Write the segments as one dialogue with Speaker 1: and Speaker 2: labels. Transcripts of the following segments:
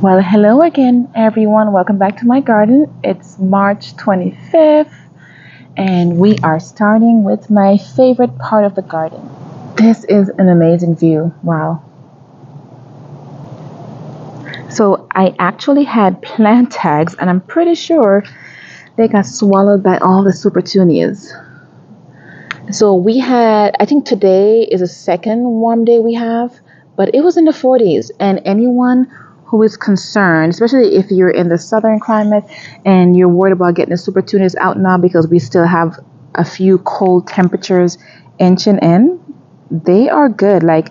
Speaker 1: Well, hello again, everyone. Welcome back to my garden. It's March 25th, and we are starting with my favorite part of the garden. This is an amazing view. Wow. So, I actually had plant tags, and I'm pretty sure they got swallowed by all the Supertunias. So, I think today is the second warm day we have, but it was in the 40s, and anyone who is concerned, especially if you're in the southern climate and you're worried about getting the Supertunias out now because we still have a few cold temperatures inching in, they are good. Like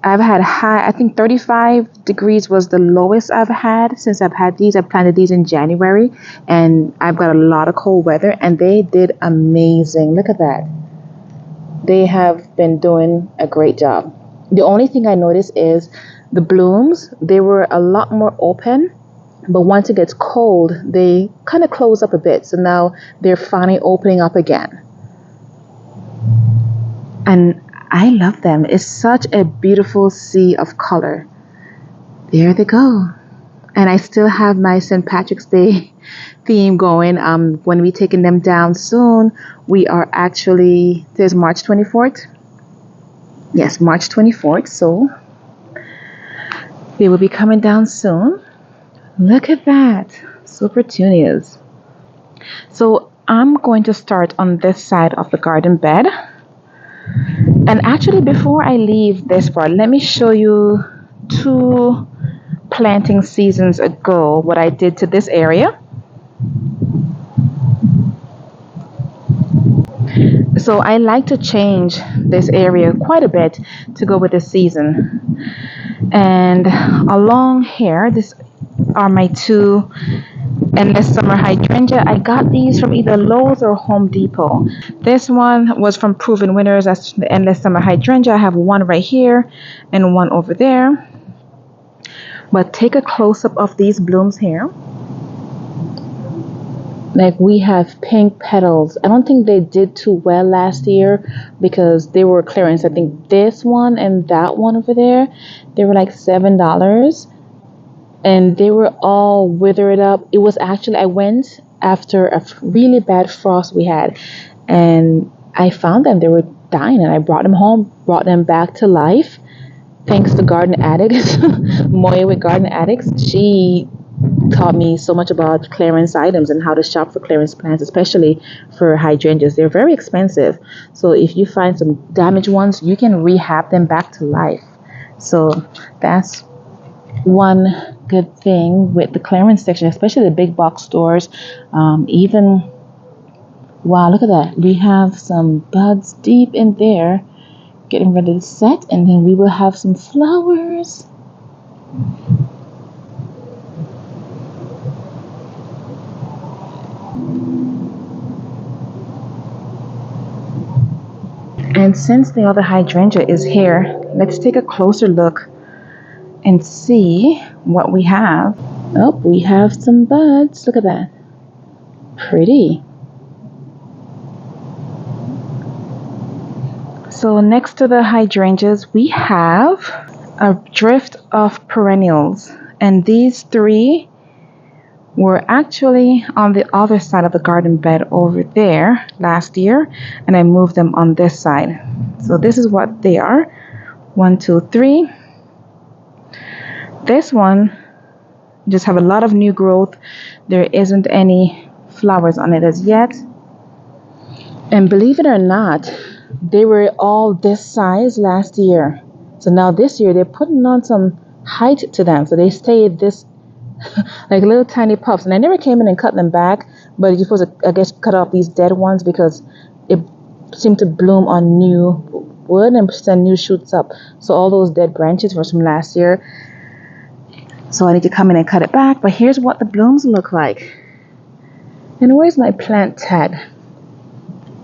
Speaker 1: I've had high, I think 35 degrees was the lowest I've had since I've had these. I planted these in January and I've got a lot of cold weather and they did amazing. Look at that. They have been doing a great job. The only thing I noticed is the blooms, they were a lot more open, but once it gets cold, they kind of close up a bit. So now they're finally opening up again. And I love them. It's such a beautiful sea of color. There they go. And I still have my St. Patrick's Day theme going. When we're taking them down soon, there's March 24th. Yes, March 24th. So they will be coming down soon. Look at that. Supertunias. So I'm going to start on this side of the garden bed. And actually, before I leave this part, let me show you 2 planting seasons ago what I did to this area. So I like to change this area quite a bit to go with the season. And along here, these are my 2 endless summer hydrangea. I got these from either Lowe's or Home Depot. This one was from Proven Winners. That's the endless summer hydrangea. I have one right here and one over there. But take a close-up of these blooms here. Like we have pink petals. I don't think they did too well last year because they were clearance. I think this one and that one over there, they were like $7. And they were all withered up. It was actually, I went after a really bad frost we had. And I found them. They were dying. And I brought them home, brought them back to life. Thanks to Garden Addictz, Moya with Garden Addictz. She taught me so much about clearance items and how to shop for clearance plants, especially for hydrangeas. They're very expensive. So if you find some damaged ones, you can rehab them back to life. So that's one good thing with the clearance section, especially the big box stores. Wow, look at that. We have some buds deep in there getting ready to set, and then we will have some flowers. And since the other hydrangea is here, let's take a closer look and see what we have. Oh, we have some buds. Look at that. Pretty. So next to the hydrangeas, we have a drift of perennials. And these 3 were actually on the other side of the garden bed over there last year. And I moved them on this side. So this is what they are. 1, 2, 3. This one just have a lot of new growth. There isn't any flowers on it as yet. And believe it or not, they were all this size last year. So now this year they're putting on some height to them. So they stayed this like little tiny puffs. And I never came in and cut them back, but you're supposed to, I guess, cut off these dead ones because it seemed to bloom on new wood and send new shoots up. So all those dead branches were from last year. So I need to come in and cut it back. But here's what the blooms look like. And where's my plant tag?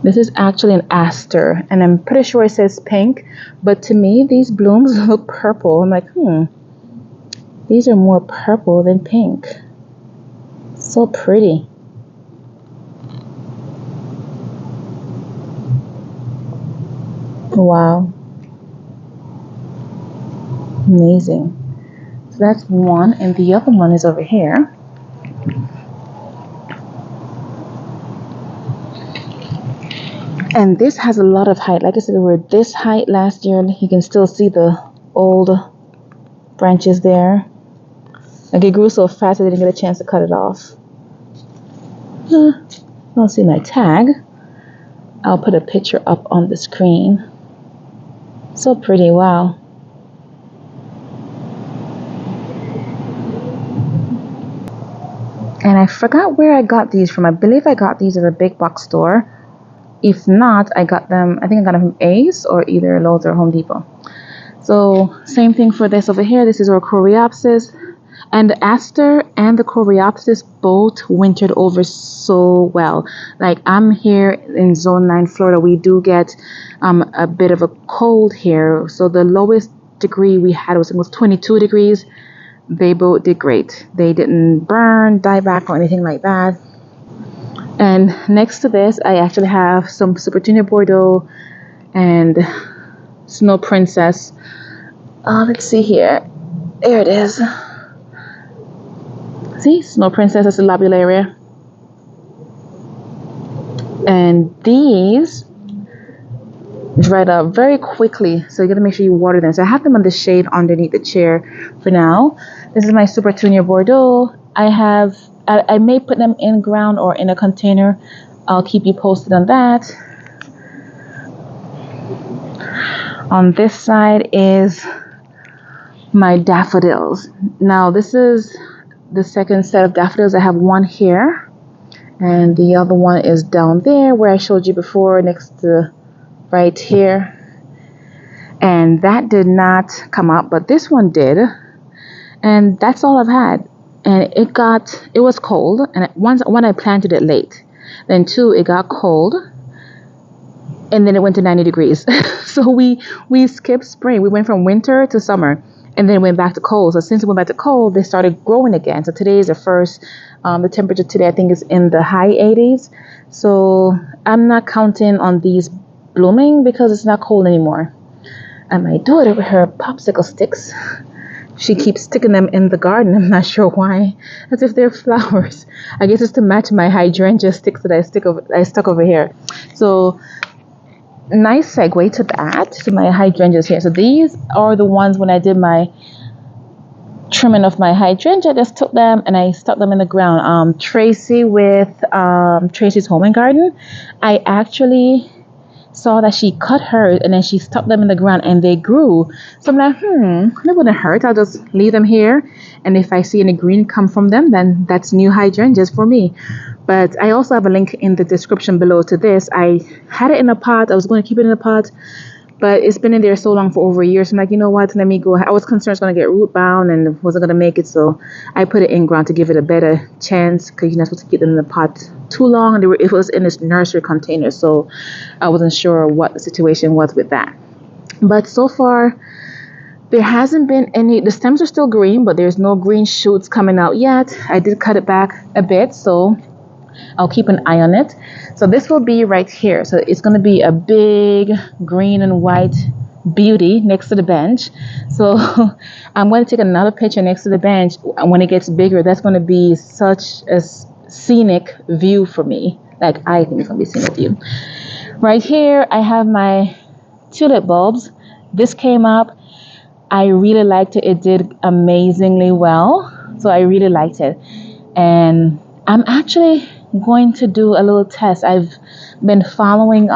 Speaker 1: This is actually an aster. And I'm pretty sure it says pink. But to me, these blooms look purple. I'm like, these are more purple than pink. So pretty. Wow. Amazing. So that's one, and the other one is over here. And this has a lot of height. Like I said, they were this height last year. You can still see the old branches there. Like it grew so fast I didn't get a chance to cut it off. I'll see my tag. I'll put a picture up on the screen. So pretty, wow. And I forgot where I got these from. I believe I got these at a big box store. If not, I got them, I think I got them from Ace or either Lowe's or Home Depot. So same thing for this over here. This is our Coreopsis. And the aster and the Coreopsis both wintered over so well. Like I'm here in Zone 9, Florida. We do get a bit of a cold here. So the lowest degree we had was 22 degrees. They both did great. They didn't burn, dieback, or anything like that. And next to this, I actually have some Supertunia Bordeaux and Snow Princess. Let's see here. There it is. See, Snow Princess is a lobularia. And these dried up very quickly, so you gotta make sure you water them. So I have them on the shade underneath the chair for now. This is my Supertunia Bordeaux. I may put them in ground or in a container. I'll keep you posted on that. On this side is my daffodils. Now this is the second set of daffodils. I have one here and the other one is down there where I showed you before, next to right here. And that did not come up, but this one did. And that's all I've had. And it was cold, and one I planted it late. Then two, it got cold, and then it went to 90 degrees. So we skipped spring. We went from winter to summer, and then it went back to cold. So since it went back to cold, they started growing again. So today is the first. The temperature today, I think, is in the high 80s. So I'm not counting on these blooming because it's not cold anymore. And my daughter with her popsicle sticks, she keeps sticking them in the garden. I'm not sure why, as if they're flowers. I guess it's to match my hydrangea sticks that I stuck over here. So nice segue to that, to my hydrangeas here. So these are the ones when I did my trimming of my hydrangea. I just took them and I stuck them in the ground. Tracy with Tracy's Home and Garden, I actually saw that she cut hers and then she stuck them in the ground and they grew. So I'm like, that wouldn't hurt. I'll just leave them here. And if I see any green come from them, then that's new hydrangeas for me. But I also have a link in the description below to this. I had it in a pot. I was going to keep it in a pot, but it's been in there so long, for over a year. So I'm like, you know what? Let me go. I was concerned it's going to get root bound and wasn't going to make it. So I put it in ground to give it a better chance, because you're not supposed to keep them in the pot too long. And it was in this nursery container. So I wasn't sure what the situation was with that. But so far, there hasn't been any. The stems are still green, but there's no green shoots coming out yet. I did cut it back a bit, so I'll keep an eye on it. So this will be right here. So it's going to be a big green and white beauty next to the bench. So I'm going to take another picture next to the bench. And when it gets bigger, that's going to be such a scenic view for me. Like, I think it's going to be a scenic view. Right here, I have my tulip bulbs. This came up. I really liked it. It did amazingly well. So I really liked it. And I'm actually going to do a little test. I've been following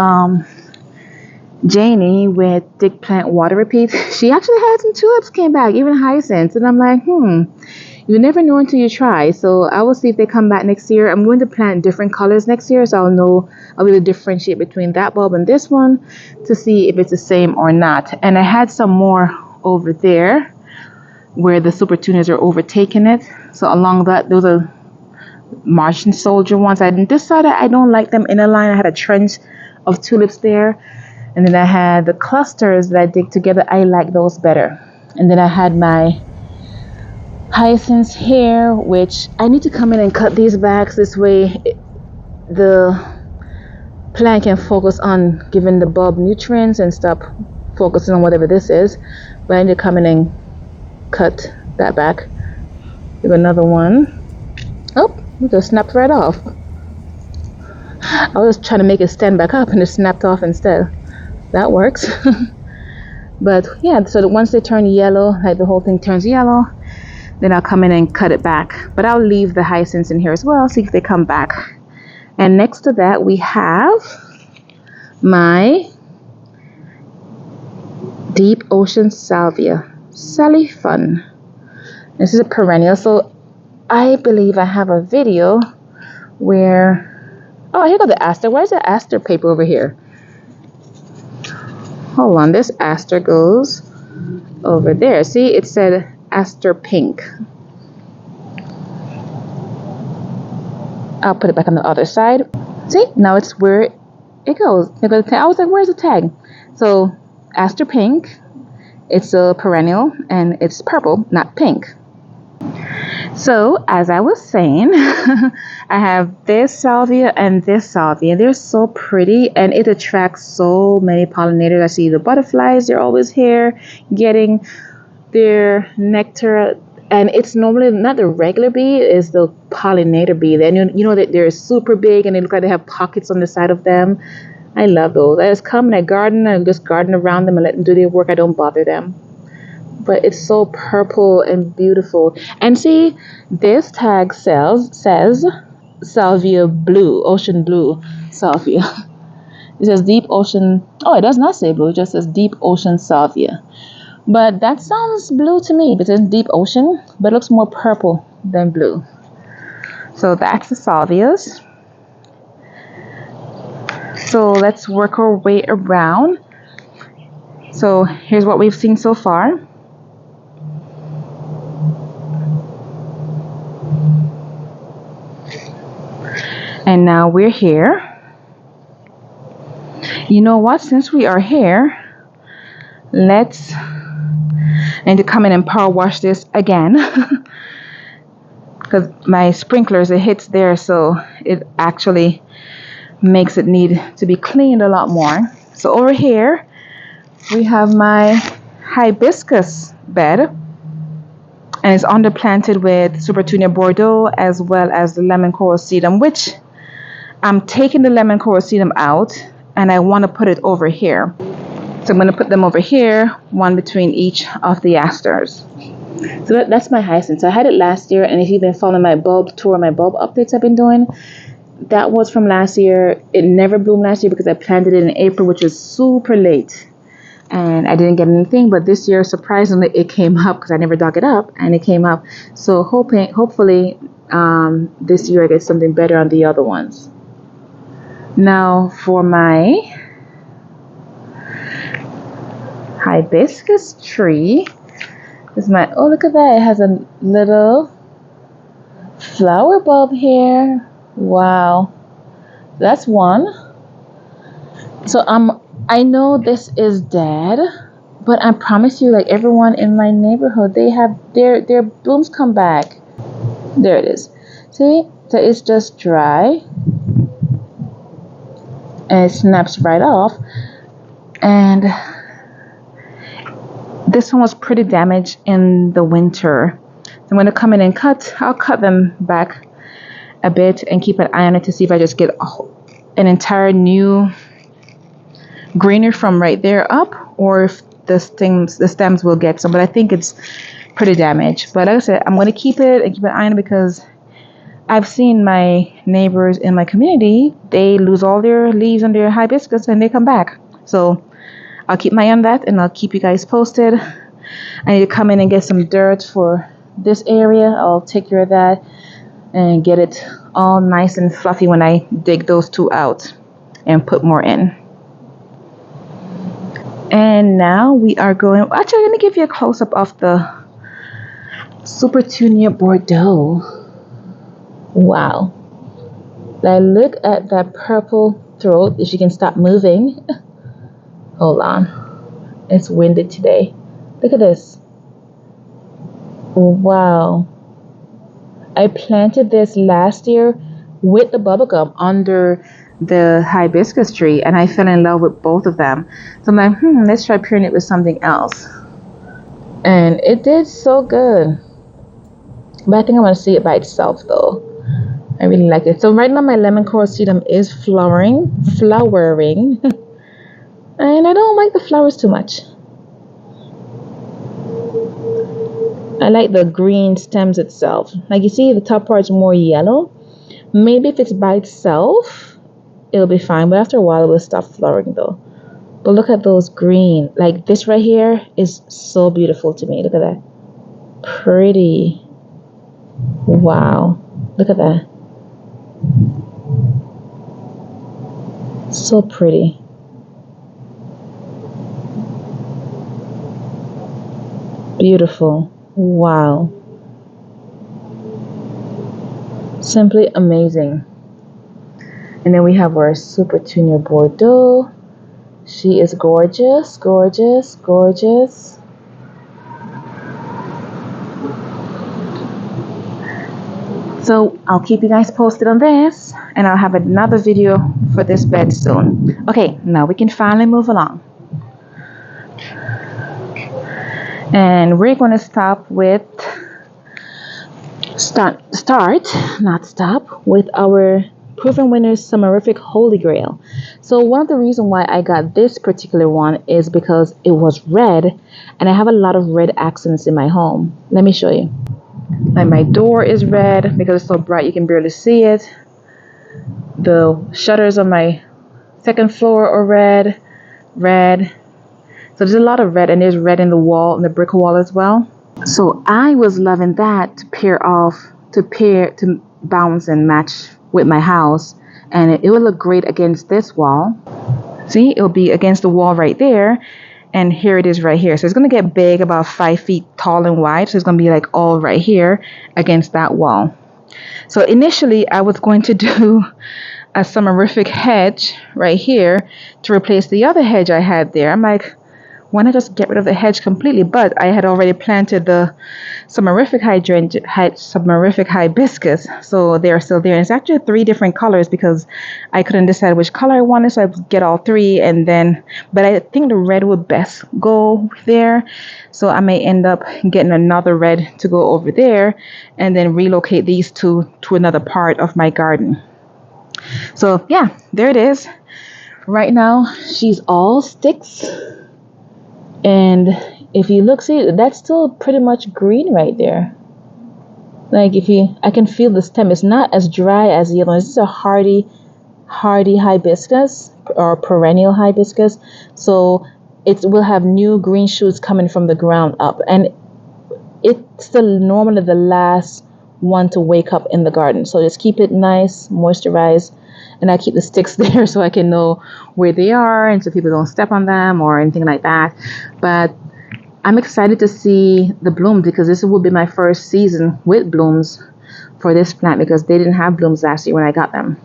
Speaker 1: Janey with Dig Plant Water Repeat. She actually had some tulips came back, even hyacinths. And I'm like, you never know until you try. So I will see if they come back next year. I'm going to plant different colors next year, so I'll really differentiate between that bulb and this one to see if it's the same or not. And I had some more over there where the Supertunias are overtaking it. So along that, those are Martian Soldier ones. I decided I don't like them in a line. I had a trench of tulips there, and then I had the clusters that I dig together. I like those better. And then I had my hyacinths here, which I need to come in and cut these back. This way the plant can focus on giving the bulb nutrients and stop focusing on whatever this is. But I need to come in and cut that back. Give another one. Oh, it just snapped right off. I was trying to make it stand back up and it snapped off instead. That works. But yeah, so once they turn yellow, like the whole thing turns yellow, then I'll come in and cut it back. But I'll leave the hyacinths in here as well, see if they come back. And next to that, we have my deep ocean salvia. Sally Fun. This is a perennial, so I believe I have a video where, oh, here go the aster. Where's the aster paper over here? Hold on, this aster goes over there. See, it said aster pink. I'll put it back on the other side. See, now it's where it goes. I was like, where's the tag? So, aster pink, it's a perennial, and it's purple, not pink. So, as I was saying, I have this salvia and this salvia. They're so pretty, and it attracts so many pollinators. I see the butterflies, they're always here getting their nectar. And it's normally not the regular bee, it's the pollinator bee. Then you know that they're super big, and they look like they have pockets on the side of them. I love those. I just come and I garden, and just garden around them and let them do their work. I don't bother them. But it's so purple and beautiful. And see, this tag says salvia blue, ocean blue salvia. It says deep ocean. Oh, it does not say blue. It just says deep ocean salvia. But that sounds blue to me. But it's deep ocean, but it looks more purple than blue. So that's the salvias. So let's work our way around. So here's what we've seen so far. And now we're here. You know what? Since we are here, let's to come in and power wash this again. Because my sprinklers, it hits there, so it actually makes it need to be cleaned a lot more. So over here, we have my hibiscus bed. And it's underplanted with Supertunia Bordeaux as well as the lemon coral sedum, which I'm taking the lemon coral sedum out, and I want to put it over here. So I'm going to put them over here, one between each of the asters. So that's my hyacinth. So I had it last year, and if you've been following my bulb tour, my bulb updates I've been doing, that was from last year. It never bloomed last year because I planted it in April, which was super late. And I didn't get anything, but this year, surprisingly, it came up because I never dug it up, and it came up. So hopefully this year I get something better on the other ones. Now for my hibiscus tree, is my, oh, look at that, it has a little flower bulb here. Wow, that's one. So I know this is dead, but I promise you, like everyone in my neighborhood, they have their blooms come back. There it is. See, so it's just dry, and it snaps right off. And this one was pretty damaged in the winter. So I'm going to come in and I'll cut them back a bit and keep an eye on it to see if I just get an entire new greener from right there up, or if the stems will get some. But I think it's pretty damaged. But like I said, I'm going to keep it and keep an eye on it, because I've seen my neighbors in my community, they lose all their leaves on their hibiscus and they come back. So I'll keep my eye on that, and I'll keep you guys posted. I need to come in and get some dirt for this area. I'll take care of that and get it all nice and fluffy when I dig those two out and put more in. And now we are going, actually let me give you a close-up of the Supertunia Bordeaux. Wow. Now look at that purple throat, if you can stop moving. Hold on. It's winded today. Look at this. Wow. I planted this last year with the bubblegum under the hibiscus tree, and I fell in love with both of them. So I'm like, let's try pairing it with something else. And it did so good. But I think I want to see it by itself though. I really like it. So right now my lemon coral sedum is flowering. And I don't like the flowers too much. I like the green stems itself. Like you see, the top part is more yellow. Maybe if it's by itself, it'll be fine. But after a while, it will stop flowering though. But look at those green. Like this right here is so beautiful to me. Look at that. Pretty. Wow. Look at that. So pretty. Beautiful. Wow. Simply amazing. And then we have our Supertunia Bordeaux. She is gorgeous, gorgeous, gorgeous. So I'll keep you guys posted on this, and I'll have another video for this bed soon. Okay, now we can finally move along. And we're going to stop with with our Proven Winners Summerific Holy Grail. So one of the reasons why I got this particular one is because it was red, and I have a lot of red accents in my home. Let me show you. Like my door is red because it's so bright you can barely see it. The shutters on my second floor are red. So there's a lot of red, and there's red in the wall, in the brick wall as well. So I was loving that to bounce and match with my house, and it will look great against this wall. See, it'll be against the wall right there, and here it is right here. So it's going to get big, about 5 feet tall and wide. So it's going to be like all right here against that wall. So initially I was going to do a summerific hedge right here to replace the other hedge I had there. I'm like, why not just get rid of the hedge completely? But I had already planted the summerific hibiscus, so they're still there. And it's actually 3 different colors because I couldn't decide which color I wanted, so I would get all 3, and then, but I think the red would best go there, so I may end up getting another red to go over there, and then relocate these two to another part of my garden. So yeah, there it is. Right now she's all sticks. And if you look, see, that's still pretty much green right there. Like I can feel the stem. It's not as dry as the other one. This is a hardy hibiscus or perennial hibiscus. So it will have new green shoots coming from the ground up. And it's normally the last one to wake up in the garden. So just keep it nice, moisturized. And I keep the sticks there so I can know where they are, and so people don't step on them or anything like that. But I'm excited to see the blooms because this will be my first season with blooms for this plant because they didn't have blooms last year when I got them.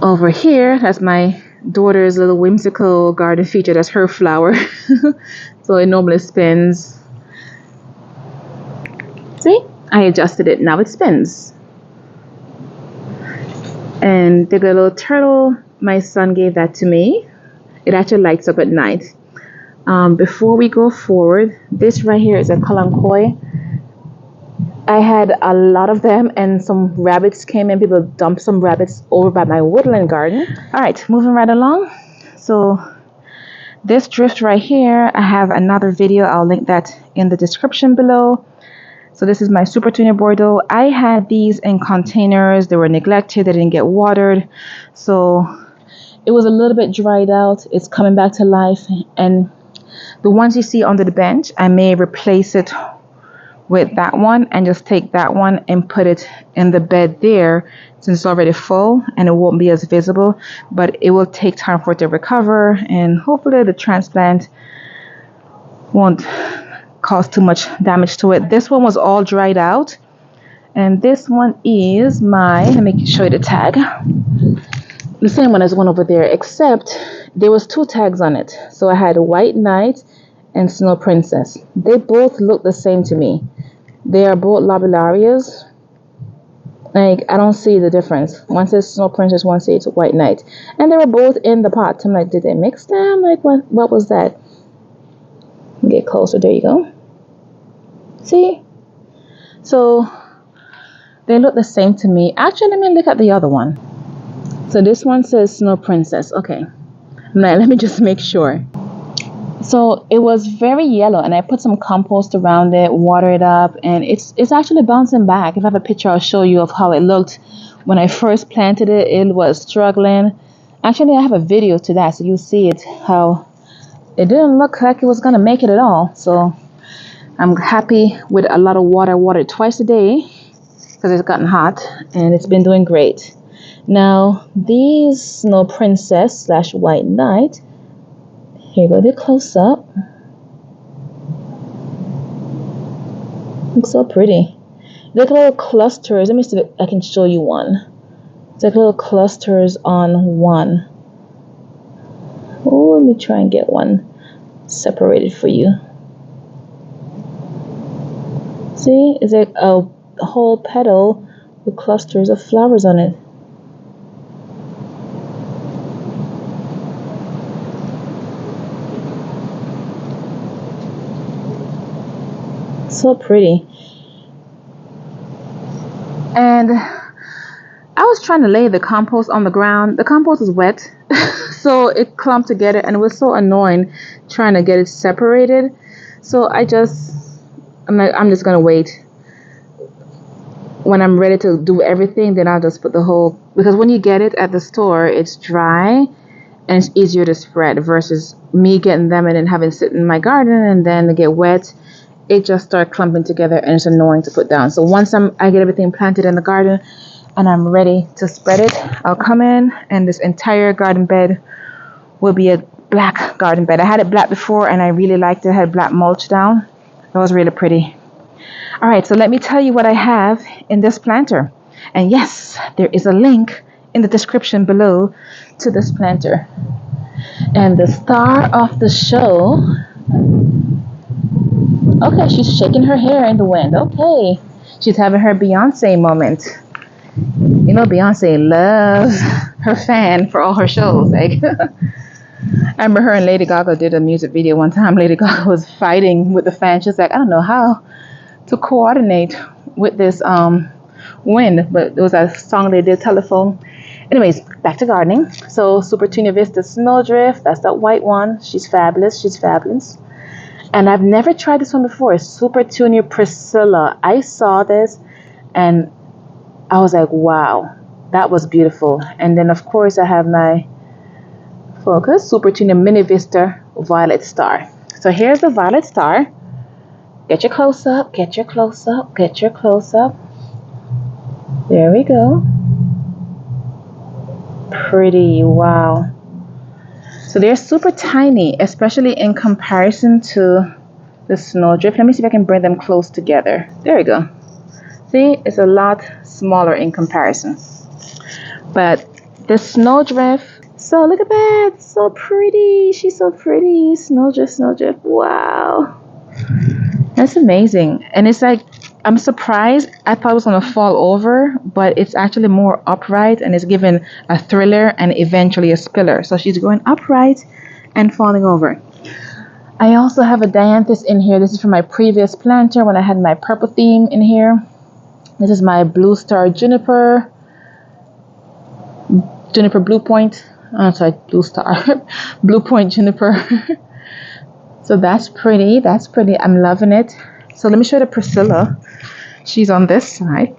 Speaker 1: Over here, that's my daughter's little whimsical garden feature. That's her flower. So it normally spins. See? I adjusted it. Now it spins. And the little turtle, my son gave that to me. It actually lights up at night. Before we go forward, this right here is a kalanchoe. I had a lot of them, and some rabbits came in. People dumped some rabbits over by my woodland garden. All right, moving right along. So this drift right here, I have another video. I'll link that in the description below. So this is my Supertunia Bordeaux. I had these in containers. They were neglected. They didn't get watered. So it was a little bit dried out. It's coming back to life. And the ones you see under the bench, I may replace it with that one and just take that one and put it in the bed there since it's already full and it won't be as visible. But it will take time for it to recover, and hopefully the transplant won't cause too much damage to it. This one was all dried out, and this one is let me show you the tag. The same one as one over there, except there was 2 tags on it. So I had White Knight and Snow Princess. They both look the same to me. They are both lobularias. Like, I don't see the difference. One says Snow Princess, one says White Knight, and they were both in the pot. I'm like, did they mix them? Like, what was that? Get closer. There you go. See? So they look the same to me. Actually, let me look at the other one. So this one says Snow Princess. Okay. Now let me just make sure. So it was very yellow, and I put some compost around it, water it up, and it's actually bouncing back. If I have a picture, I'll show you of how it looked when I first planted it. It was struggling. Actually, I have a video to that, so you'll see it, how it didn't look like it was gonna make it at all. So I'm happy with a lot of water. I watered twice a day because it's gotten hot, and it's been doing great. Now these Snow Princess / White Knight. Here you go, the close up. Looks so pretty. Look at little clusters. Let me see if I can show you one. It's like little clusters on one. Oh, let me try and get one separated for you. See, it's like a whole petal with clusters of flowers on it. So pretty. And I was trying to lay the compost on the ground. The compost is wet, so it clumped together, and it was so annoying trying to get it separated. So I'm just gonna wait. When I'm ready to do everything, then I'll just put the whole, because when you get it at the store, it's dry and it's easier to spread versus me getting them and then having it sit in my garden and then they get wet. It just starts clumping together and it's annoying to put down. So once I get everything planted in the garden and I'm ready to spread it, I'll come in, and this entire garden bed will be a black garden bed. I had it black before and I really liked it. I had black mulch down. It was really pretty. All right, so let me tell you what I have in this planter. And yes, there is a link in the description below to this planter. And the star of the show. Okay, she's shaking her hair in the wind. Okay, she's having her Beyonce moment. You know, Beyonce loves her fan for all her shows. Like, I remember her and Lady Gaga did a music video one time. Lady Gaga was fighting with the fan. She's like, I don't know how to coordinate with this wind, but it was a song they did, Telephone. Anyways, back to gardening. So Supertunia Vista Snowdrift, that's that white one. She's fabulous. She's fabulous. And I've never tried this one before. Supertunia Priscilla. I saw this and I was like, wow, that was beautiful. And then of course I have my focus, Supertunia Mini Vista Violet Star. So here's the Violet Star. Get your close up, get your close up, get your close up. There we go. Pretty, wow. So they're super tiny, especially in comparison to the snowdrift. Let me see if I can bring them close together. There we go. See, it's a lot smaller in comparison. But the snowdrift, so look at that, so pretty. She's so pretty. Snowdrift, snowdrift, wow. That's amazing. And it's like, I'm surprised. I thought it was going to fall over, but it's actually more upright and it's given a thriller and eventually a spiller. So she's going upright and falling over. I also have a Dianthus in here. This is from my previous planter when I had my purple theme in here. This is my Blue Star Juniper Blue Point. Oh, sorry, Blue Star. Blue Point Juniper. So that's pretty. That's pretty. I'm loving it. So let me show you the Priscilla. She's on this side.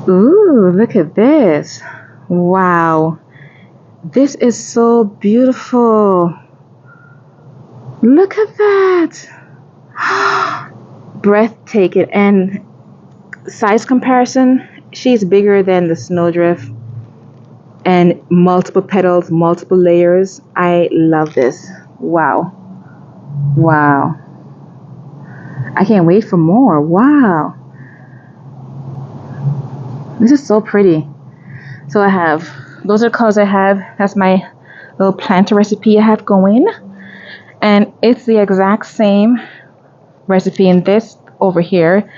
Speaker 1: Ooh, look at this. Wow. This is so beautiful. Look at that. Breathtaking. And size comparison, she's bigger than the snowdrift. And multiple petals, multiple layers. I love this. Wow. Wow. I can't wait for more. Wow. This is so pretty. So I have, those are the colors I have. That's my little planter recipe I have going. And it's the exact same recipe in this over here.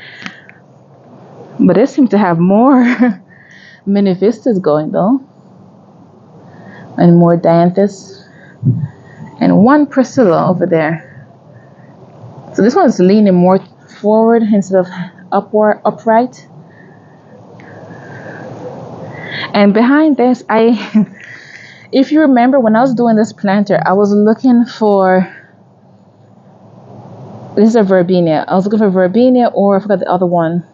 Speaker 1: But this seems to have more mini vistas going though. And more Dianthus. And one Priscilla over there. So this one is leaning more forward instead of upright. And behind this, if you remember when I was doing this planter, I was looking for, this is a verbena. I was looking for verbena, or I forgot the other one.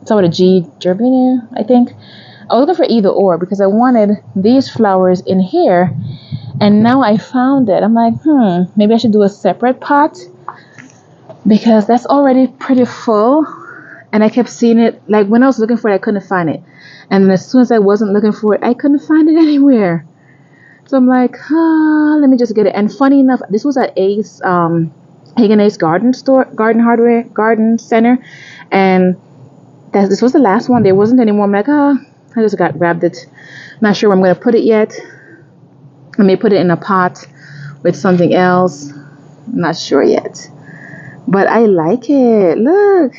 Speaker 1: It's with a G, gerbena, I think. I was looking for either or because I wanted these flowers in here, and now I found it. I'm like, maybe I should do a separate pot because that's already pretty full. And I kept seeing it, like when I was looking for it, I couldn't find it. And then as soon as I wasn't looking for it, I couldn't find it anywhere. So I'm like, let me just get it. And funny enough, this was at Ace, Ace Garden Store, Garden Center. And this was the last one. There wasn't any more. I'm like, I just grabbed it. Not sure where I'm going to put it yet. I may put it in a pot with something else. I'm not sure yet. But I like it. Look.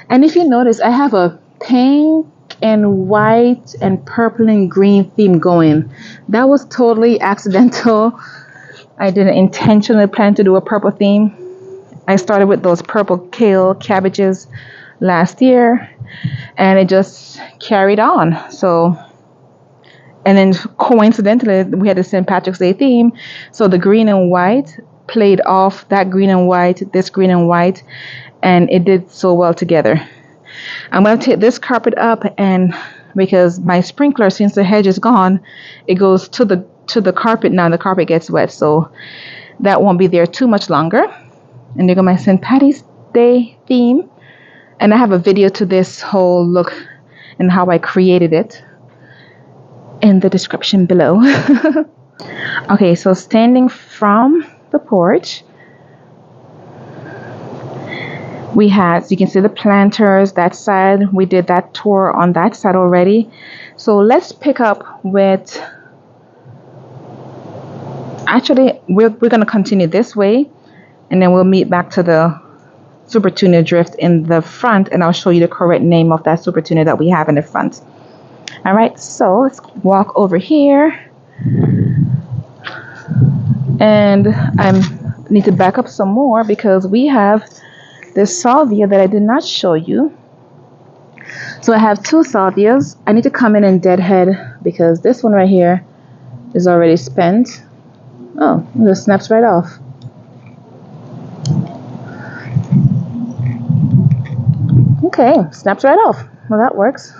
Speaker 1: And if you notice, I have a pink and white and purple and green theme going. That was totally accidental. I didn't intentionally plan to do a purple theme. I started with those purple kale cabbages last year, and it just carried on. So, and then coincidentally, we had the St. Patrick's Day theme. So the green and white played off that green and white, this green and white, and it did so well together. I'm going to take this carpet up, and because my sprinkler, since the hedge is gone, it goes to the carpet now. The carpet gets wet, so that won't be there too much longer. And there go my St. Patty's Day theme. And I have a video to this whole look and how I created it in the description below. Okay, so standing from the porch, we had, so you can see the planters, that side. We did that tour on that side already. So let's pick up with, actually, we're going to continue this way, and then we'll meet back to the Supertunia drift in the front, and I'll show you the correct name of that Supertunia that we have in the front. All right, so let's walk over here, and I need to back up some more because we have this salvia that I did not show you. So I have two salvias. I need to come in and deadhead because this one right here is already spent. Oh, it just snaps right off. Okay, snaps right off. Well, that works.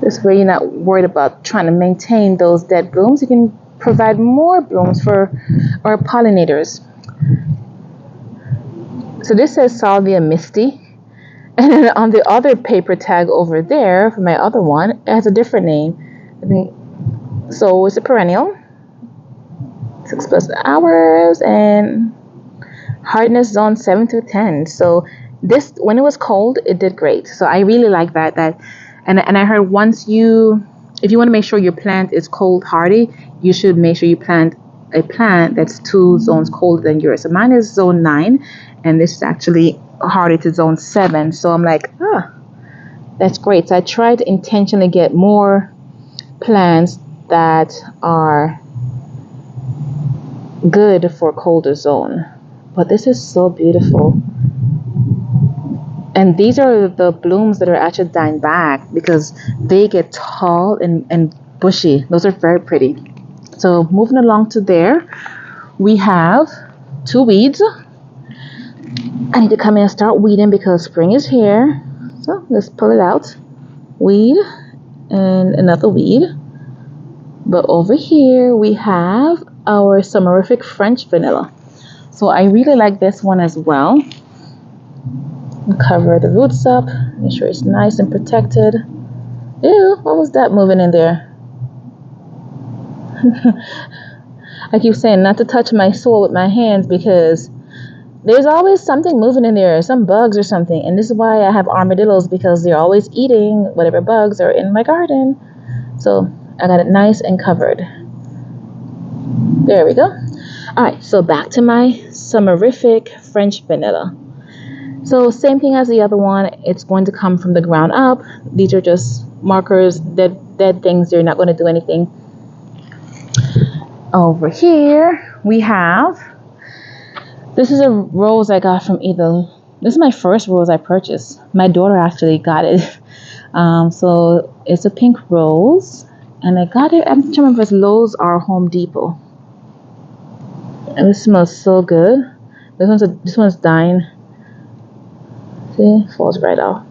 Speaker 1: This way you're not worried about trying to maintain those dead blooms. You can provide more blooms for our pollinators. So this says Salvia Misty. And then on the other paper tag over there, for my other one, it has a different name. So it's a perennial. 6+ hours and hardness zone 7 through 10. So this, when it was cold, it did great. So I really like that. And I heard if you want to make sure your plant is cold hardy, you should make sure you plant a plant that's 2 zones colder than yours. So mine is zone 9, and this is actually hardy to zone 7. So I'm like, that's great. So I tried to intentionally get more plants that are good for colder zone. But this is so beautiful. And these are the blooms that are actually dying back because they get tall and bushy. Those are very pretty. So moving along to there, we have 2 weeds. I need to come in and start weeding because spring is here. So let's pull it out. Weed and another weed. But over here we have our summerific French vanilla. So I really like this one as well. Cover the roots up, make sure it's nice and protected. Ew, what was that moving in there? I keep saying not to touch my soil with my hands because there's always something moving in there, some bugs or something. And this is why I have armadillos, because they're always eating whatever bugs are in my garden. So I got it nice and covered. There we go. All right, so back to my summerific French vanilla. So same thing as the other one, it's going to come from the ground up. These are just markers, dead things. They're not going to do anything. Over here we have This is a rose I got from this is my first rose I purchased. My daughter actually got it. So it's a pink rose, and I got it, I'm trying to remember if it's Lowe's or Home Depot. And it smells so good. This one's dying. See, falls right off.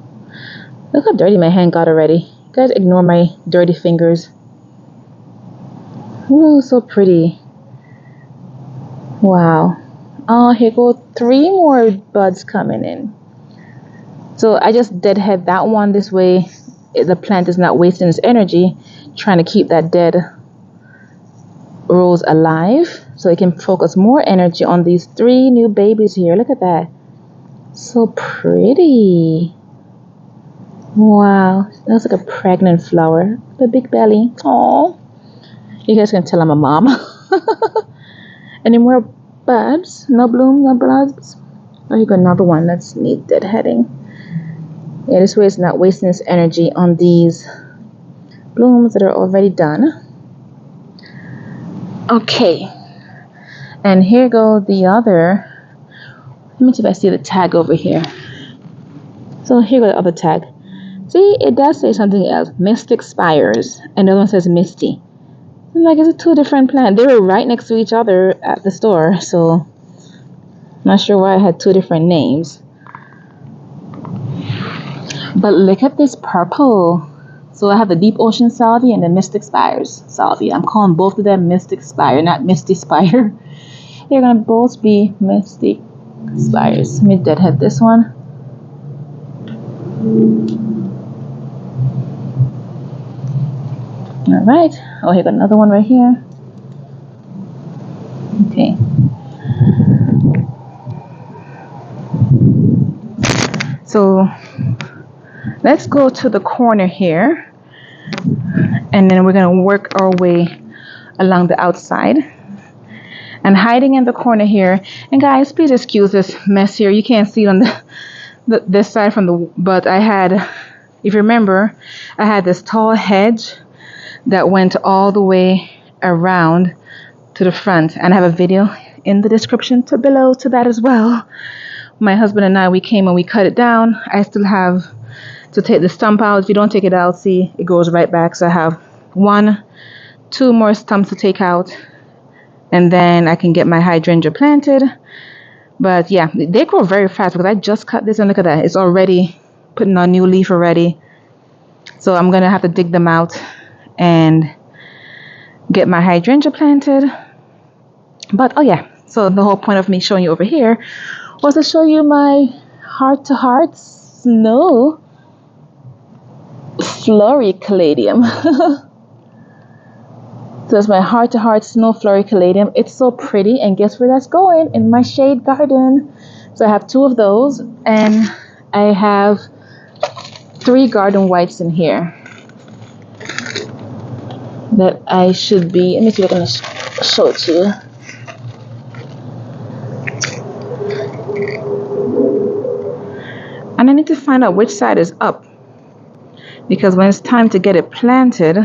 Speaker 1: Look how dirty my hand got already. You guys ignore my dirty fingers. Ooh, so pretty. Wow. Oh, here go 3 more buds coming in. So I just deadhead that one this way. The plant is not wasting its energy trying to keep that dead rose alive, so it can focus more energy on these 3 new babies here. Look at that. So pretty. Wow. That looks like a pregnant flower. The big belly. Oh. You guys can tell I'm a mom. Any more buds? No bloom, no buds? Oh, you got another one that's need deadheading. Yeah, this way it's not wasting its energy on these blooms that are already done. Okay. And here go the other. Let me see if I see the tag over here. So here go the other tag. See, it does say something else. Mystic Spires. And the other one says Misty. I'm like, it's 2 different plants. They were right next to each other at the store. So, I'm not sure why I had 2 different names. But look at this purple. So I have the Deep Ocean Salvia and the Mystic Spires Salvia. I'm calling both of them Mystic Spire, not Misty Spire. They're going to both be Mystic Spires. Let me deadhead this one. Alright. Oh, here got another one right here. Okay. So let's go to the corner here, and then we're going to work our way along the outside. And hiding in the corner here, and guys, please excuse this mess here. You can't see it on this side from the, but I had, if you remember, I had this tall hedge that went all the way around to the front, and I have a video in the description below to that as well. My husband and I, we came and we cut it down. I still have to take the stump out. If you don't take it out, see, it goes right back. So I have 2 more stumps to take out, and then I can get my hydrangea planted. But yeah, they grow very fast because I just cut this, and look at that, it's already putting on new leaf already. So I'm gonna have to dig them out and get my hydrangea planted. But oh yeah, so the whole point of me showing you over here was to show you my heart-to-heart snow floricaladium. So that's my heart-to-heart snow floricaladium. It's so pretty, and guess where that's going? In my shade garden. So I have 2 of those, and I have 3 garden whites in here that I should be, let me see if I can show it to you. And I need to find out which side is up, because when it's time to get it planted,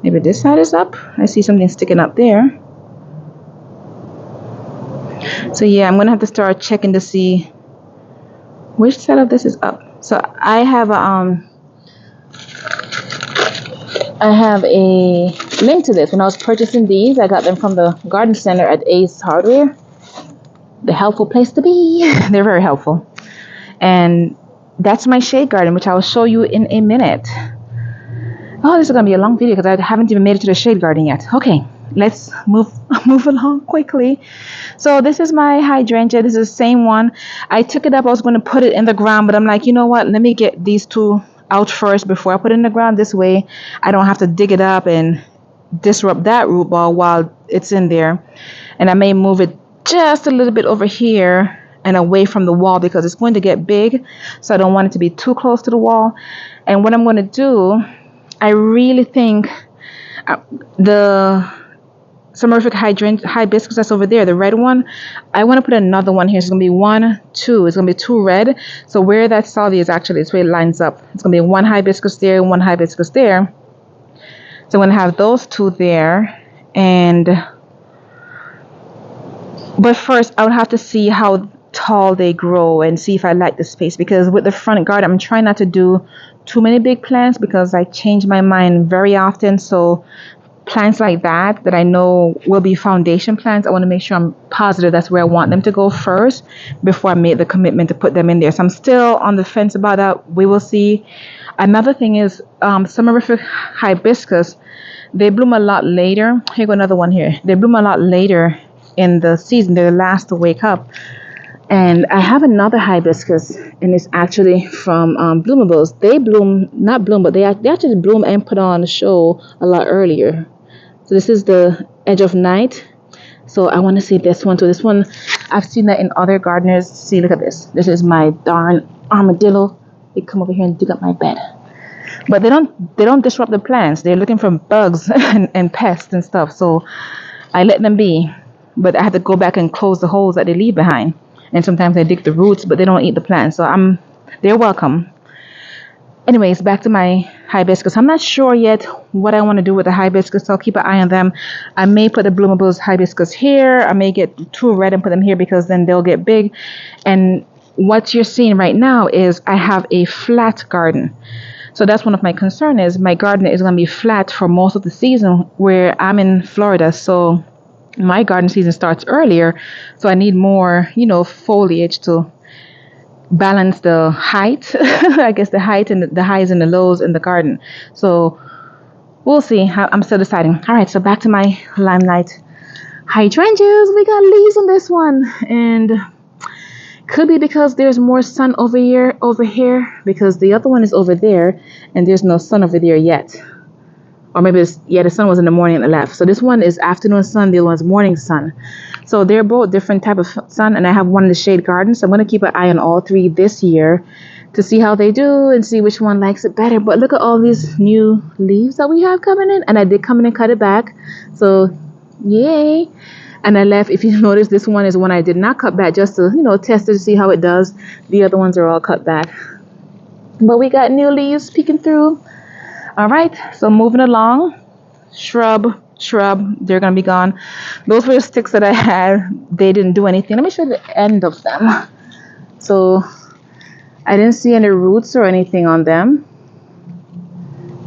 Speaker 1: maybe this side is up. I see something sticking up there. So yeah, I'm gonna have to start checking to see which side of this is up. So I have a link to this. When I was purchasing these, I got them from the garden center at Ace Hardware. The helpful place to be. They're very helpful. And that's my shade garden, which I will show you in a minute. Oh, this is going to be a long video because I haven't even made it to the shade garden yet. Okay, let's move along quickly. So this is my hydrangea. This is the same one. I took it up. I was going to put it in the ground, but I'm like, you know what? Let me get these 2 out first before I put it in the ground. This way, I don't have to dig it up and disrupt that root ball while it's in there. And I may move it just a little bit over here and away from the wall because it's going to get big. So I don't want it to be too close to the wall. And what I'm going to do, I really think the Sumerific hibiscus that's over there, the red one, I want to put another one here. So it's going to be 1, 2. It's going to be 2 red. So where that salvia is actually, it's where it lines up. It's going to be 1 hibiscus there, 1 hibiscus there. So I'm going to have those 2 there. And But first, I would have to see how tall they grow and see if I like the space, because with the front garden, I'm trying not to do too many big plants because I change my mind very often. So plants like that I know will be foundation plants, I want to make sure I'm positive that's where I want them to go first before I make the commitment to put them in there. So I'm still on the fence about that. We will see. Another thing is summerific hibiscus. They bloom a lot later. Here go another one here. They bloom a lot later in the season. They're the last to wake up. And I have another hibiscus, and it's actually from bloomables. They bloom, not bloom, but they actually bloom and put on the show a lot earlier. So this is the Edge of Night. So I want to see this one. So this one, I've seen that in other gardeners. See, look at this. This is my darn armadillo. They come over here and dig up my bed. But they don't disrupt the plants. They're looking for bugs and pests and stuff. So I let them be. But I have to go back and close the holes that they leave behind. And sometimes they dig the roots, but they don't eat the plants. So they're welcome. Anyways, back to my hibiscus. I'm not sure yet what I want to do with the hibiscus, so I'll keep an eye on them. I may put the bloomables hibiscus here. I may get two red and put them here because then they'll get big. And what you're seeing right now is I have a flat garden. So that's one of my concerns is my garden is going to be flat for most of the season where I'm in Florida. So my garden season starts earlier. So I need more, foliage to balance the height, I guess the height and the highs and the lows in the garden. So we'll see. I'm still deciding. All right, so back to my Limelight hydrangeas. We got leaves on this one, and could be because there's more sun over here because the other one is over there and there's no sun over there yet. Or maybe the sun was in the morning and it left. So this one is afternoon sun, the other one's morning sun. So they're both different type of sun, and I have one in the shade garden. So I'm going to keep an eye on all three this year to see how they do and see which one likes it better. But look at all these new leaves that we have coming in. And I did come in and cut it back. So yay. And I left, if you notice, this one is one I did not cut back just to, test it to see how it does. The other ones are all cut back. But we got new leaves peeking through. All right, so moving along, shrub, they're going to be gone. Those were the sticks that I had. They didn't do anything. Let me show you the end of them. So I didn't see any roots or anything on them.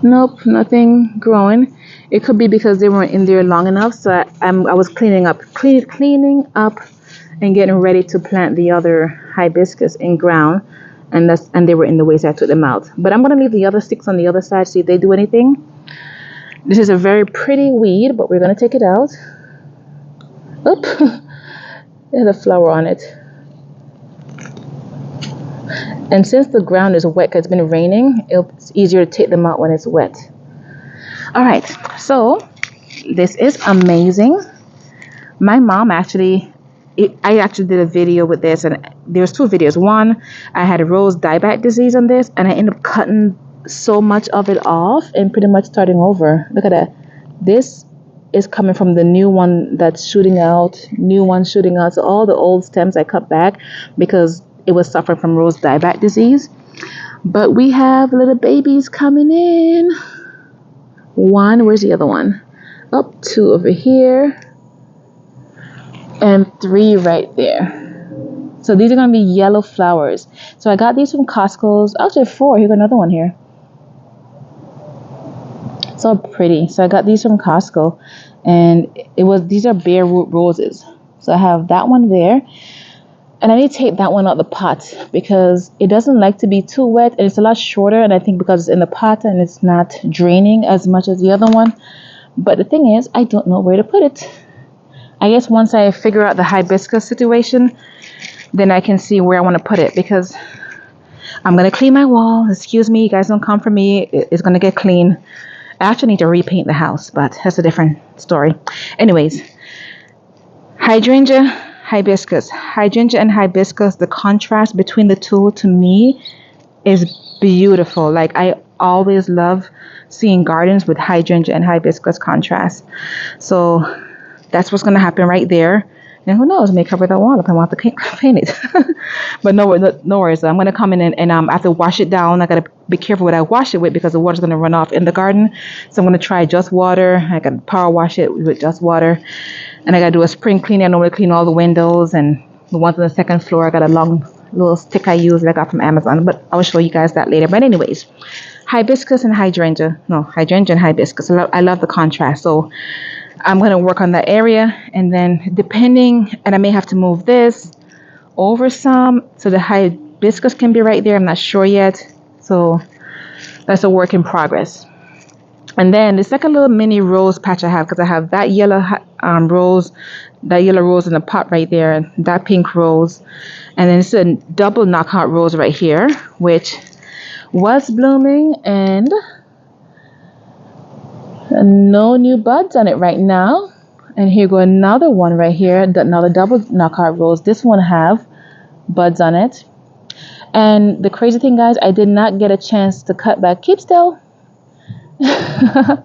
Speaker 1: Nope, nothing growing. It could be because they weren't in there long enough. So I was cleaning up and getting ready to plant the other hibiscus in ground. And they were in the way, so I took them out. But I'm going to leave the other sticks on the other side, see if they do anything. This is a very pretty weed, but we're going to take it out. Oop. There's a flower on it. And since the ground is wet, because it's been raining, it's easier to take them out when it's wet. All right, so this is amazing. My mom I actually did a video with this, and there's two videos. One, I had a rose dieback disease on this, and I ended up cutting so much of it off and pretty much starting over. Look at that. This is coming from the new one that's shooting out, So all the old stems I cut back because it was suffering from rose dieback disease. But we have little babies coming in. One, where's the other one? Up, two over here. And three right there. So these are going to be yellow flowers. So I got these from Costco's. Actually, four. Here's another one here. So pretty. So I got these from Costco. And these are bare root roses. So I have that one there. And I need to take that one out the pot because it doesn't like to be too wet. And it's a lot shorter. And I think because it's in the pot and it's not draining as much as the other one. But the thing is, I don't know where to put it. I guess once I figure out the hibiscus situation, then I can see where I want to put it, because I'm going to clean my wall. Excuse me, you guys don't come for me. It's going to get clean. I actually need to repaint the house, but that's a different story. Anyways, hydrangea, hibiscus. Hydrangea and hibiscus, the contrast between the two to me is beautiful. Like, I always love seeing gardens with hydrangea and hibiscus contrast. So that's what's going to happen right there. And who knows, may cover the wall if I want to paint it. But no worries. I'm going to come in and I have to wash it down. I got to be careful what I wash it with because the water's going to run off in the garden. So I'm going to try just water. I got to power wash it with just water. And I gotta do a spring cleaning. I normally clean all the windows, and the ones on the second floor, I got a long little stick I use that I got from Amazon, but I'll show you guys that later. But anyways, hibiscus and hydrangea. No, hydrangea and hibiscus. I love the contrast. So I'm going to work on that area, and then depending, and I may have to move this over some so the hibiscus can be right there. I'm not sure yet. So that's a work in progress. And then it's like a little mini rose patch I have, because I have that yellow rose in the pot right there, and that pink rose. And then it's a double knockout rose right here, which was blooming, and no new buds on it right now. And here go another one right here, another double knockout rose. This one have buds on it. And the crazy thing, guys, I did not get a chance to cut back. Keep still. I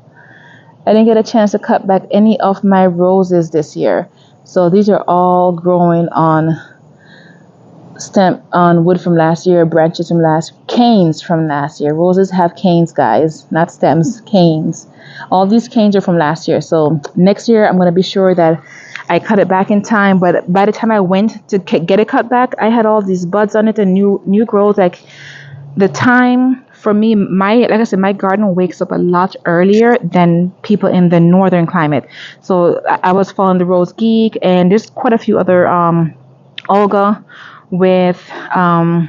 Speaker 1: didn't get a chance to cut back any of my roses this year. So these are all growing on wood from last year, canes from last year. Roses have canes, guys, not stems, canes. All these canes are from last year. So next year I'm going to be sure that I cut it back in time. But by the time I went to get it cut back, I had all these buds on it and new growth. Like the time for me, like I said, my garden wakes up a lot earlier than people in the northern climate. So I was following the Rose Geek, and there's quite a few other Olga with oh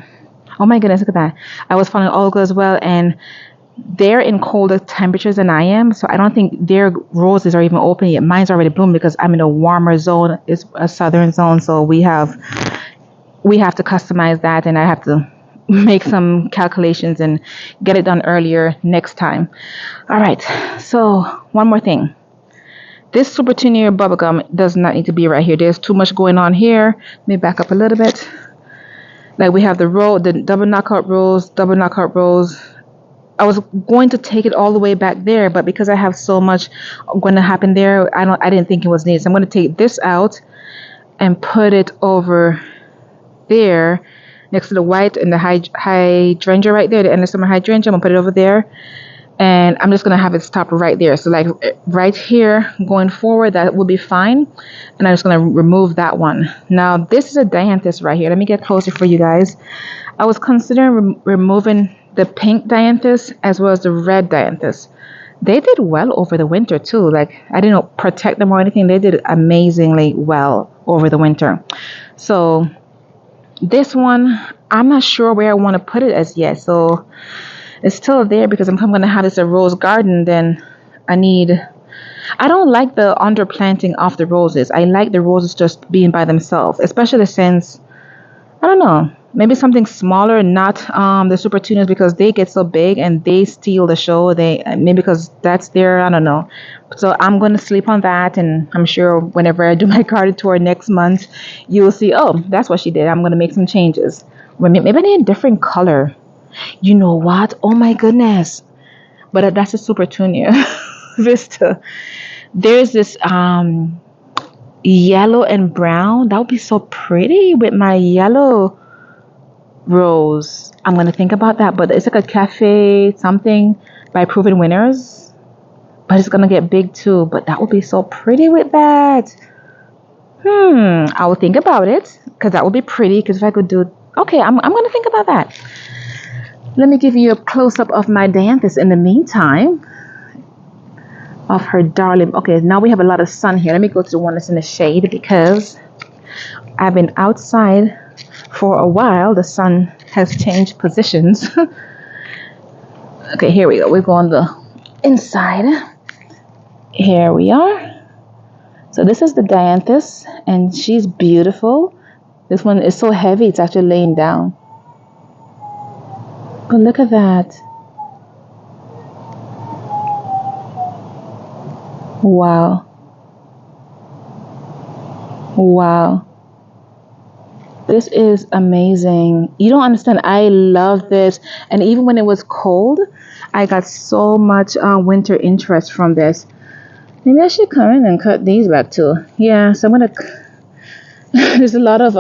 Speaker 1: my goodness, look at that. I was following Olga as well, and they're in colder temperatures than I am, so I don't think their roses are even open yet. Mine's already bloomed because I'm in a warmer zone. It's a southern zone, so we have to customize that, and I have to make some calculations and get it done earlier next time. All right, so one more thing. This Supertunia bubblegum does not need to be right here. There's too much going on here. Let me back up a little bit. Like we have the double knockout rose. I was going to take it all the way back there, but because I have so much going to happen there, I didn't think it was needed. So I'm going to take this out and put it over there next to the white and the hydrangea right there, the endless summer hydrangea. I'm going to put it over there, and I'm just going to have it stop right there. So like right here going forward, that will be fine. And I'm just going to remove that one. Now this is a Dianthus right here. Let me get closer for you guys. I was considering removing the pink Dianthus as well as the red Dianthus. They did well over the winter too. Like I didn't protect them or anything. They did amazingly well over the winter. So this one, I'm not sure where I want to put it as yet. So it's still there because I'm going to have this a rose garden. Then I don't like the underplanting of the roses. I like the roses just being by themselves, especially since, I don't know, maybe something smaller, not the Supertunias, because they get so big and they steal the show. Maybe because that's their, I don't know. So I'm going to sleep on that, and I'm sure whenever I do my garden tour next month, you'll see, oh, that's what she did. I'm going to make some changes. Maybe I need a different color. You know what? Oh my goodness. But that's a Supertunia Vista. There's this yellow and brown. That would be so pretty with my yellow rose. I'm going to think about that. But it's like a cafe something by Proven Winners. But it's going to get big too. But that would be so pretty with that. I will think about it, because that would be pretty. Because if I could do... Okay, I'm going to think about that. Let me give you a close-up of my Dianthus in the meantime. Of her darling... Okay, now we have a lot of sun here. Let me go to the one that's in the shade, because I've been outside for a while. The sun has changed positions. Okay, here we go. We go on the inside. Here we are. So this is the Dianthus, and she's beautiful. This one is so heavy, it's actually laying down. But look at that. Wow. Wow. This is amazing. You don't understand. I love this. And even when it was cold, I got so much winter interest from this. Maybe I should come in and cut these back too. Yeah, so I'm going to... There's a lot of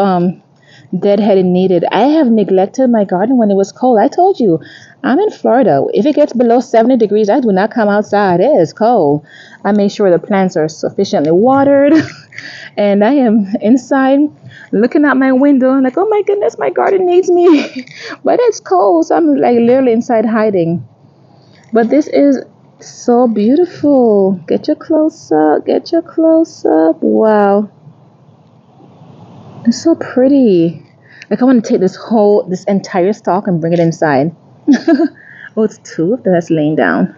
Speaker 1: deadheaded needed. I have neglected my garden when it was cold. I told you, I'm in Florida. If it gets below 70 degrees, I do not come outside. It is cold. I make sure the plants are sufficiently watered. And I am inside looking out my window like, oh my goodness, my garden needs me. But it's cold, so I'm like literally inside hiding. But this is so beautiful. Get your close up. Get your close up. Wow. It's so pretty. Like I want to take this entire stalk and bring it inside. Oh, it's two that's laying down.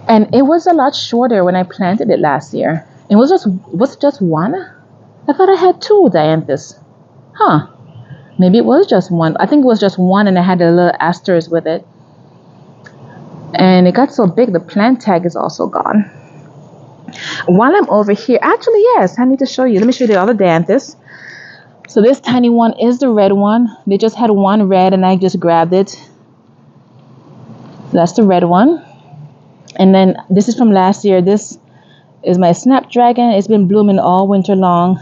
Speaker 1: And it was a lot shorter when I planted it last year. It was just one? I thought I had two Dianthus. Huh. Maybe it was just one. I think it was just one and I had a little asters with it. And it got so big, the plant tag is also gone. While I'm over here, actually, yes, I need to show you. Let me show you the other Dianthus. So this tiny one is the red one. They just had one red and I just grabbed it. So that's the red one. And then this is from last year. This is my snapdragon. It's been blooming all winter long.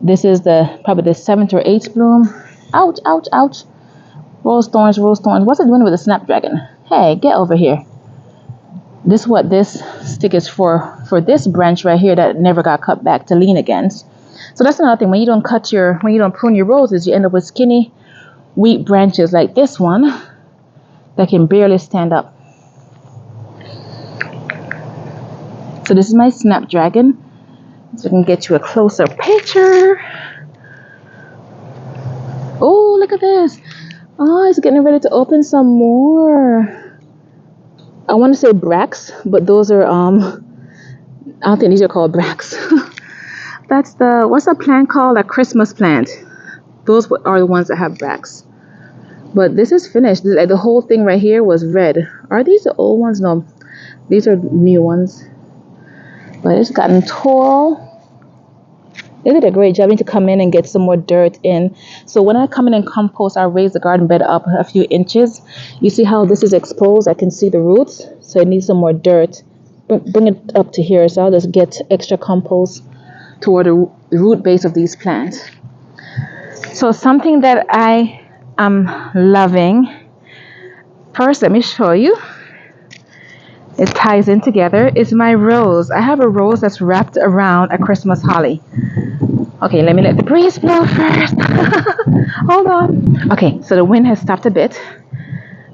Speaker 1: This is probably the 7th or 8th bloom. Ouch, ouch, ouch. Rose thorns, rose thorns. What's it doing with the snapdragon? Hey, get over here. This is what this stick is for this branch right here that never got cut back to lean against. So that's another thing. When you don't prune your roses, you end up with skinny, weak branches like this one that can barely stand up. So this is my snapdragon. So I can get you a closer picture. Oh, look at this. Oh, it's getting ready to open some more. I want to say bracts, but those are I don't think these are called bracts. That's what's that plant called? A Christmas plant. Those are the ones that have bracts. But this is finished. Like the whole thing right here was red. Are these the old ones? No, these are new ones. But it's gotten tall. They did a great job. I need to come in and get some more dirt in. So when I come in and compost, I raise the garden bed up a few inches. You see how this is exposed? I can see the roots. So it needs some more dirt. Bring it up to here. So I'll just get extra compost toward the root base of these plants. So something that I am loving. First, let me show you. It ties in together. It's my rose. I have a rose that's wrapped around a Christmas holly. Okay, let me let the breeze blow first. Hold on. Okay, so the wind has stopped a bit.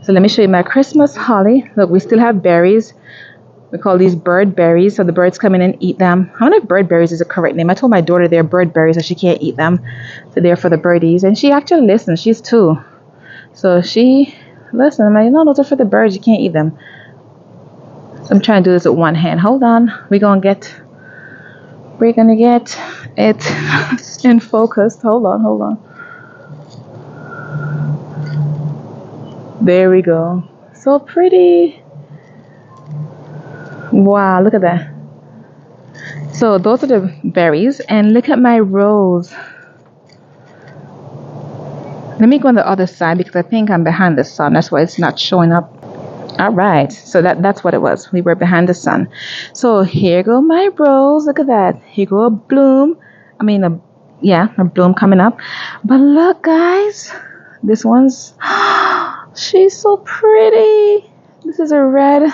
Speaker 1: So let me show you my Christmas holly. Look, we still have berries. We call these bird berries. So the birds come in and eat them. I wonder if bird berries is the correct name. I told my daughter they're bird berries and she can't eat them. So they're for the birdies. And she actually listens. She's 2. So she listens. I'm like, no, those are for the birds. You can't eat them. So I'm trying to do this with one hand. Hold on. We're gonna get it in focus. Hold on. There we go. So pretty. Wow, look at that. So those are the berries. And look at my rose. Let me go on the other side because I think I'm behind the sun. That's why it's not showing up. All right, so that's what it was. We were behind the sun. So here go my rose. Look at that. Here go a bloom. I mean, a bloom coming up. But look, guys, this one's, she's so pretty. This is a red.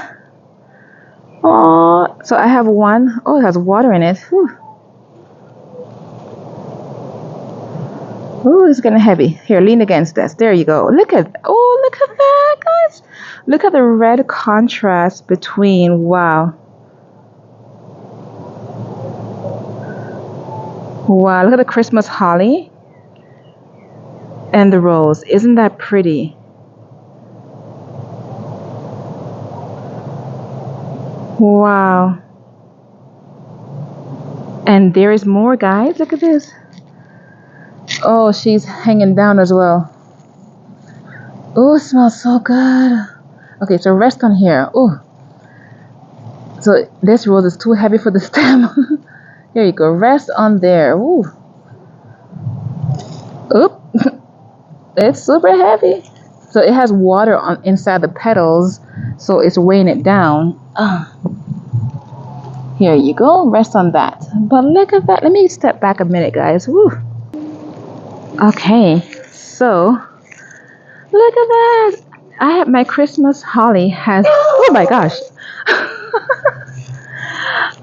Speaker 1: Oh, so I have one. Oh, it has water in it. Oh, it's getting heavy. Here, lean against this. There you go. Look at that, guys. Look at the red contrast between, wow. Wow, look at the Christmas holly and the rose. Isn't that pretty? Wow. And there is more, guys. Look at this. Oh, she's hanging down as well. Oh, it smells so good. Okay, so rest on here. Oh, so this rose is too heavy for the stem. Here you go. Rest on there. Ooh. Oop. It's super heavy. So it has water on inside the petals, so it's weighing it down. Here you go. Rest on that. But look at that. Let me step back a minute, guys. Woo. Okay, so look at that. I have my Christmas holly has. Oh my gosh.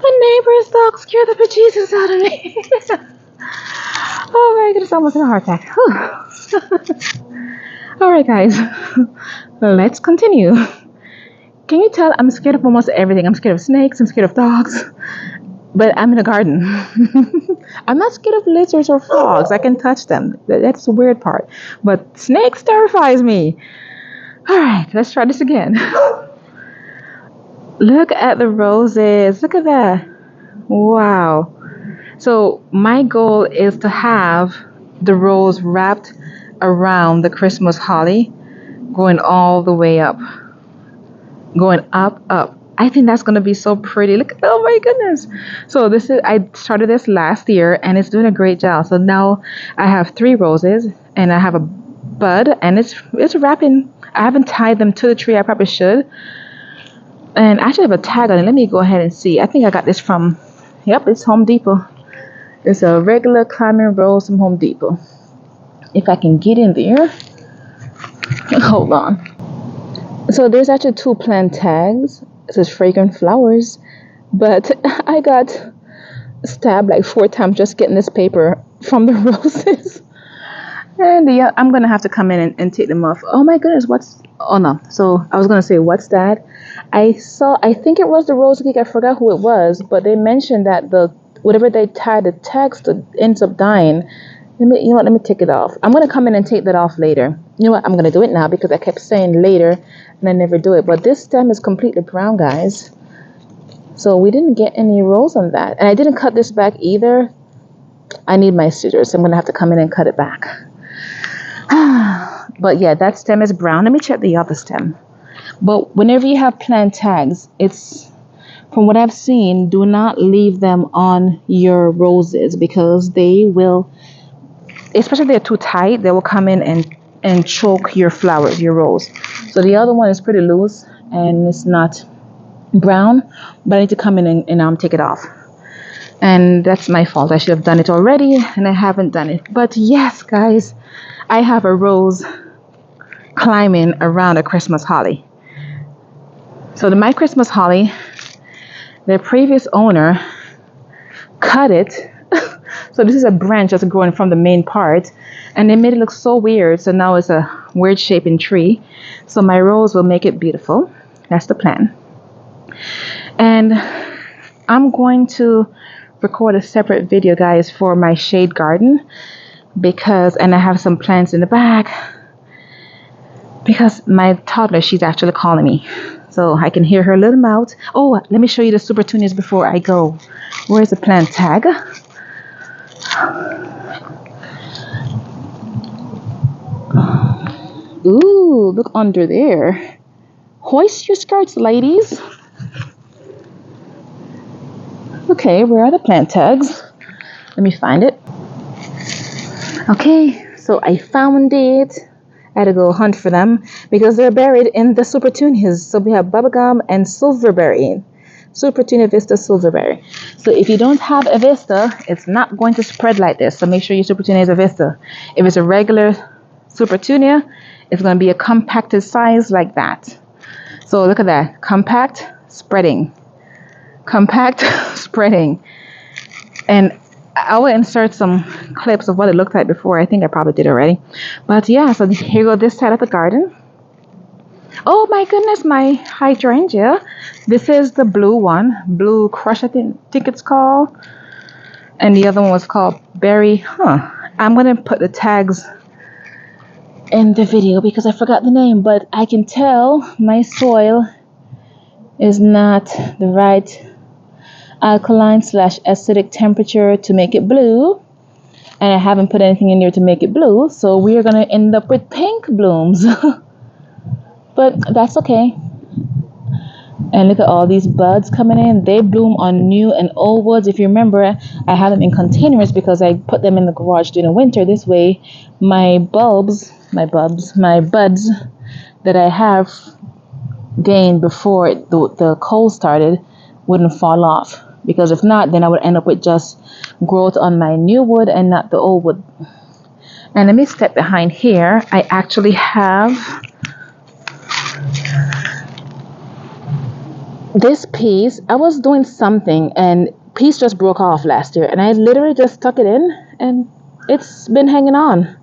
Speaker 1: The neighbor's dog scared the bejesus out of me. Oh my goodness, I almost had a heart attack. Alright, guys, let's continue. Can you tell I'm scared of almost everything? I'm scared of snakes, I'm scared of dogs, but I'm in a garden. I'm not scared of lizards or frogs. I can touch them. That's the weird part. But snakes terrifies me. Alright, let's try this again. Look at the roses. Look at that. Wow. So my goal is to have the rose wrapped around the Christmas holly, going all the way up, going up. I think that's going to be so pretty. Look, oh my goodness. So I started this last year and it's doing a great job. So now I have 3 roses and I have a bud and it's wrapping. I haven't tied them to the tree. I probably should. And I actually have a tag on it. Let me go ahead and see. I think I got this from, yep, it's Home Depot. It's a regular climbing rose from Home Depot. If I can get in there. Hold on. So there's actually 2 plant tags. It says fragrant flowers. But I got stabbed like 4 times just getting this paper from the roses. And I'm going to have to come in and take them off. Oh my goodness, oh no. So I was going to say, what's that? I think it was the rose geek. I forgot who it was. But they mentioned that whatever they tied the tags to ends up dying. Let me take it off. I'm going to come in and take that off later. You know what? I'm going to do it now because I kept saying later and I never do it. But this stem is completely brown, guys. So we didn't get any rose on that. And I didn't cut this back either. I need my scissors. So I'm going to have to come in and cut it back. But yeah, that stem is brown. Let me check the other stem. But whenever you have plant tags, from what I've seen, do not leave them on your roses because they will, especially if they're too tight, they will come in and choke your flowers, your rose. So the other one is pretty loose and it's not brown, but I need to come in and take it off. And that's my fault. I should have done it already and I haven't done it. But yes, guys, I have a rose climbing around a Christmas holly. So my Christmas holly, the previous owner cut it. So this is a branch that's growing from the main part and they made it look so weird. So now it's a weird shaping tree. So my rose will make it beautiful. That's the plan. And I'm going to record a separate video, guys, for my shade garden and I have some plants in the back because my toddler, she's actually calling me. So I can hear her little mouth. Oh, let me show you the Supertunias before I go. Where's the plant tag? Ooh, look under there. Hoist your skirts, ladies. Okay, where are the plant tags? Let me find it. Okay, so I found it. I had to go hunt for them because they're buried in the Supertunias. So we have bubblegum and silverberry. Supertunia, vista, silverberry. So if you don't have a vista, it's not going to spread like this. So make sure your Supertunia is a vista. If it's a regular Supertunia, it's going to be a compacted size like that. So look at that. Compact, spreading. Compact, spreading. And I will insert some clips of what it looked like before. I think I probably did already. But yeah, so here you go, this side of the garden. Oh my goodness, my hydrangea. This is the blue one. Blue Crush, I think it's called. And the other one was called Berry. I'm going to put the tags in the video because I forgot the name. But I can tell my soil is not the right alkaline/acidic temperature to make it blue, and I haven't put anything in there to make it blue, so we are going to end up with pink blooms. But that's okay. And look at all these buds coming in. They bloom on new and old woods. If you remember, I have them in containers because I put them in the garage during the winter. This way my buds that I have gained before the cold started wouldn't fall off. Because if not, then I would end up with just growth on my new wood and not the old wood. And let me step behind here. I actually have this piece. I was doing something and piece just broke off last year, and I literally just stuck it in and it's been hanging on.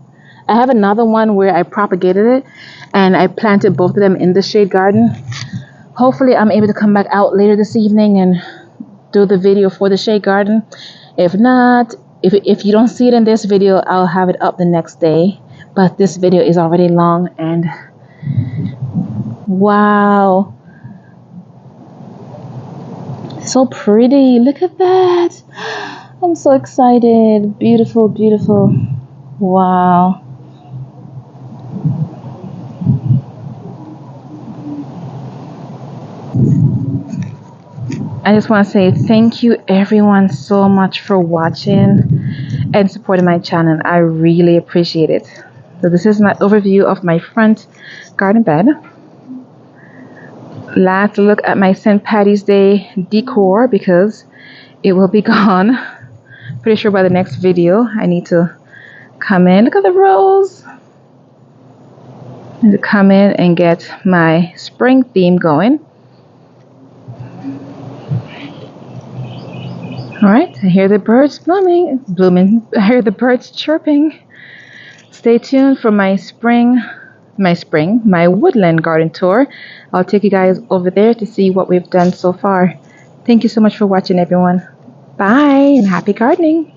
Speaker 1: I have another one where I propagated it and I planted both of them in the shade garden. Hopefully I'm able to come back out later this evening and do the video for the shade garden. If not, if you don't see it in this video, I'll have it up the next day. But this video is already long, and wow, so pretty. Look at that. I'm so excited. Beautiful, beautiful. Wow. I just want to say thank you everyone so much for watching and supporting my channel. I really appreciate it. So this is my overview of my front garden bed. Last look at my St. Patty's Day decor because it will be gone. Pretty sure by the next video I need to come in. Look at the rose. I need to come in and get my spring theme going. Alright, I hear the birds blooming. I hear the birds chirping. Stay tuned for my woodland garden tour. I'll take you guys over there to see what we've done so far. Thank you so much for watching, everyone. Bye and happy gardening.